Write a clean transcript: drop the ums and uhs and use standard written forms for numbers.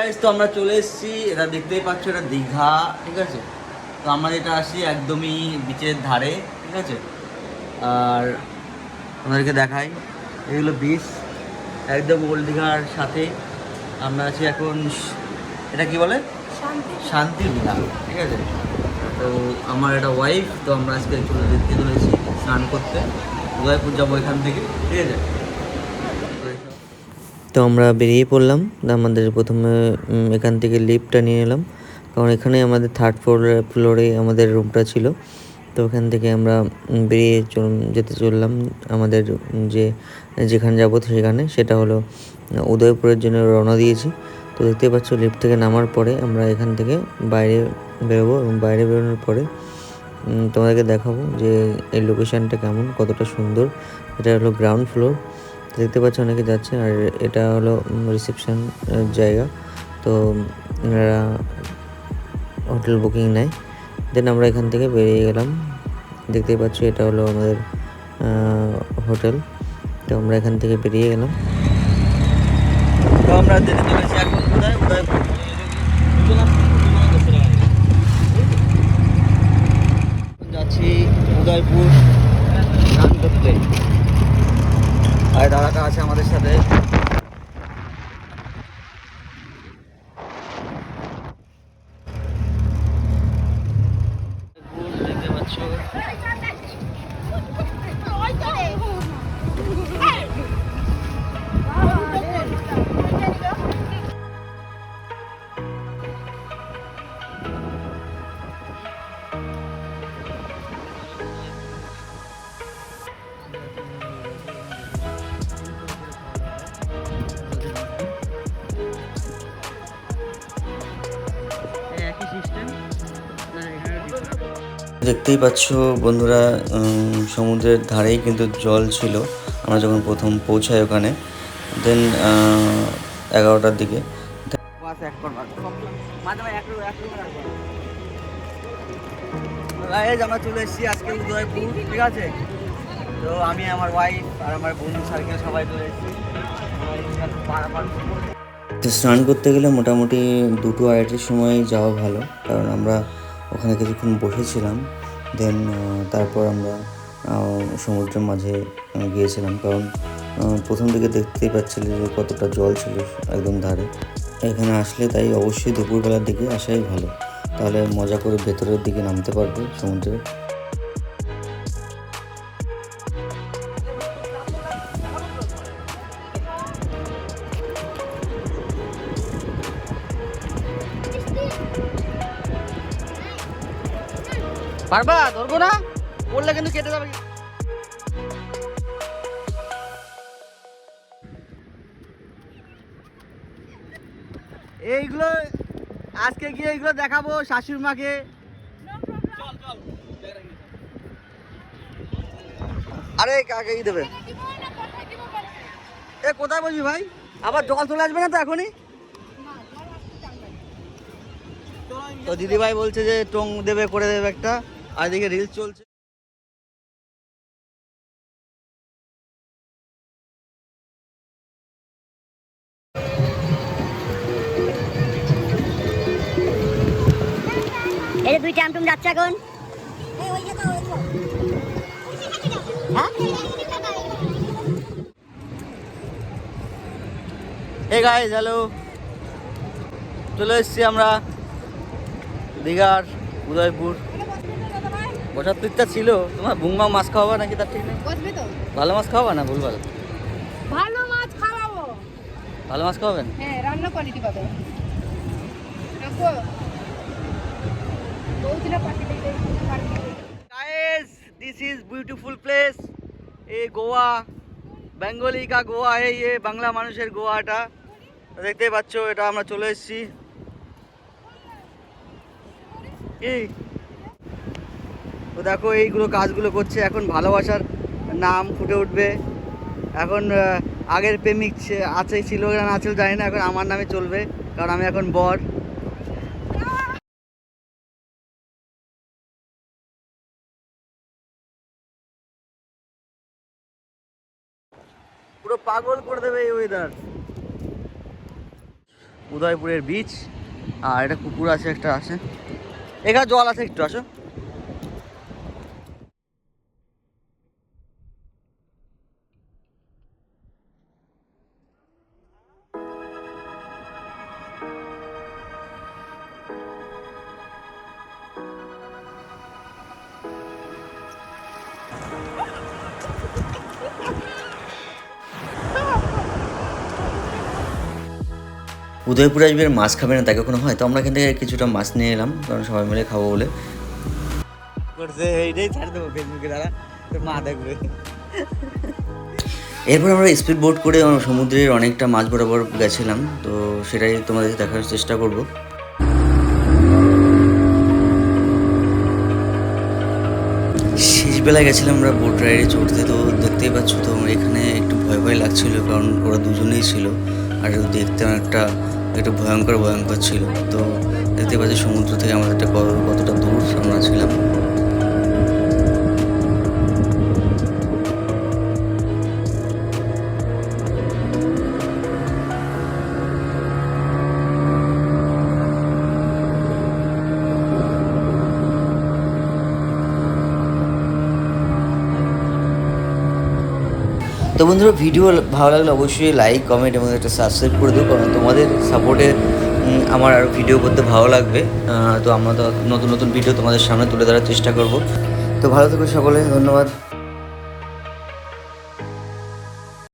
Guys, তো আমরা চলে এসেছি, এটা দেখতেই পাচ্ছ, এটা দীঘা, ঠিক আছে। তো আমরা এটা আসি একদমই বিচের ধারে, ঠিক আছে। আর আমাদেরকে দেখাই, এগুলো বিচ একদম ওল্ড দীঘার সাথে। আমরা আছি এখন, এটা কি বলে, শান্তি দীঘা, ঠিক আছে। তো আমার একটা ওয়াইফ, তো আমরা আজকে দেখতে চলেছি স্নান করতে, উদয়পুর যাবো এখান থেকে, ঠিক আছে। তো আমরা বেরিয়ে পড়লাম। আমাদের প্রথমে এখান থেকে লিফটটা নিয়ে নিলাম, কারণ এখানে আমাদের থার্ড ফ্লোরে আমাদের রুমটা ছিল। তো ওখান থেকে আমরা বেরিয়ে যেতে চললাম আমাদের যেখানে যাবো সেখানে, সেটা হলো উদয়পুরের জন্য রওনা দিয়েছি। তো দেখতে পাচ্ছ, লিফট থেকে নামার পরে আমরা এখান থেকে বাইরে বেরোবো, এবং বাইরে বেরোনোর পরে তোমাদেরকে দেখাবো যে এই লোকেশানটা কেমন, কতটা সুন্দর। এটা হলো গ্রাউন্ড ফ্লোর, দেখতে পাচ্ছ অনেকে যাচ্ছে। আর এটা হলো রিসেপশন জায়গা। তো এনারা হোটেল বুকিং নেয়। দেন আমরা এখান থেকে বেরিয়ে গেলাম। দেখতেই পাচ্ছ, এটা হলো আমাদের হোটেল। তো আমরা এখান থেকে বেরিয়ে গেলাম। তো আমরা যেতে চলেছি এখন কোথায়, উদয়পুর যাচ্ছি, উদয়পুর স্নান করতে। আর দাদাটা আছে আমাদের সাথে। দেখতে পাচ্ছ, একই সিস্টেম। দেখতেই পাচ্ছ বন্ধুরা, সমুদ্রের ধারেই কিন্তু জল ছিল আমরা যখন প্রথম পৌঁছাই ওখানে। দেন 11টার দিকে আমরা চলে এসেছি আজকে উদয়পুর, ঠিক আছে। তো আমি, আমার ওয়াইফ আর আমার বন্ধু সার্কেল সবাই চলে এসেছি। তো স্নান করতে গেলে মোটামুটি 2-2:30টার সময় যাওয়া ভালো, কারণ আমরা ওখানে কিছুক্ষণ বসেছিলাম। দেন তারপর আমরা সমুদ্রের মাঝে গিয়েছিলাম, কারণ প্রথম দিকে দেখতেই পাচ্ছিলে যে কতটা জল ছিল একদম ধারে। এখানে আসলে তাই অবশ্যই দুপুরবেলার দিকে আসাই ভালো, তাহলে মজা করে ভেতরের দিকে নামতে পারবে সমুদ্রে। পারবা, ধরবো না, পড়লে কিন্তু কেটে যাবে। এইগুলো আজকে গিয়ে এইগুলো দেখাবো শাশুড়ি মাকে। আরে কাকে দেবে, এ কোথায় বলবি ভাই, আবার জল চলে আসবে না তো এখনই। তো দিদিভাই বলছে যে টং দেবে, করে দেবে একটা। আর এদিকে রিলস চলছে। এই যে 2 ট্যামটুম যাচ্ছে এখন। হ্যাঁ, হে গাইস, হ্যালো, চলে এসেছি আমরা দীঘার উদয়পুর। বসার তো ইচ্ছা ছিল, তোমার বুংমা মাছ খাওয়াবা নাকি তার ঠিক নেই। ভালো মাছ খাওয়াবা না, ভুলভাল ভালো মাছ খাওয়াবো। ভালো মাছ খাওয়াবেন। হ্যাঁ, রান্না কোয়ালিটি পাবে। Guys, this is beautiful place. ये गोवा, বেঙ্গলি কা গোয়া है ये, বাংলা মানুষের গোয়াটা। দেখতেই পাচ্ছ, এটা আমরা চলে এসেছি। কি তো দেখো, এইগুলো কাজগুলো করছে এখন, ভালোবাসার নাম ফুটে উঠবে এখন। আগের প্রেমিক আছে, ছিল না ছিল জানি না, এখন আমার নামে চলবে, কারণ আমি এখন বর। পুরো পাগল করে দেবে এই ওয়েদার। উদয়পুরের বিচ। আর এটা পুকুর আছে, একটা আছে, এখানে জল আছে, একটু আসো। উদয়পুরে আসবে মাছ খাবে না, তাকে কোনো হয়, তো আমরা এখান থেকে কিছুটা মাছ নিয়ে এলাম, কারণ সবাই মিলে খাবো বলে। এইটাই ছাড় দেবো ফেসবুকে, দাঁড়া তোর মা দেখবে। এরপর আমরা স্পিড বোট করে সমুদ্রের অনেকটা মাছ বরাবর গেছিলাম, তো সেটাই তোমাদের দেখার চেষ্টা করব। শেষবেলায় গেছিলাম আমরা বোট রাইডে চড়তে, তো দেখতেই পাচ্ছ তো এখানে একটু ভয় ভয় লাগছিল, কারণ ওরা দুজনেই ছিল আর দেখতে অনেকটা একটু ভয়ঙ্কর ছিল। তো দেখতে পাচ্ছি সমুদ্র থেকে আমাদেরটা কতটা দূর আমরা ছিলাম। তো বন্ধুরা, ভিডিও ভালো লাগলে অবশ্যই লাইক, কমেন্ট এবং একটা সাবস্ক্রাইব করে দেবো, কারণ তোমাদের সাপোর্টে আমার আরও ভিডিও করতে ভালো লাগবে। তো আমরা তো নতুন নতুন ভিডিও তোমাদের সামনে তুলে ধরার চেষ্টা করব। তো ভালো থেকো সকলে, ধন্যবাদ।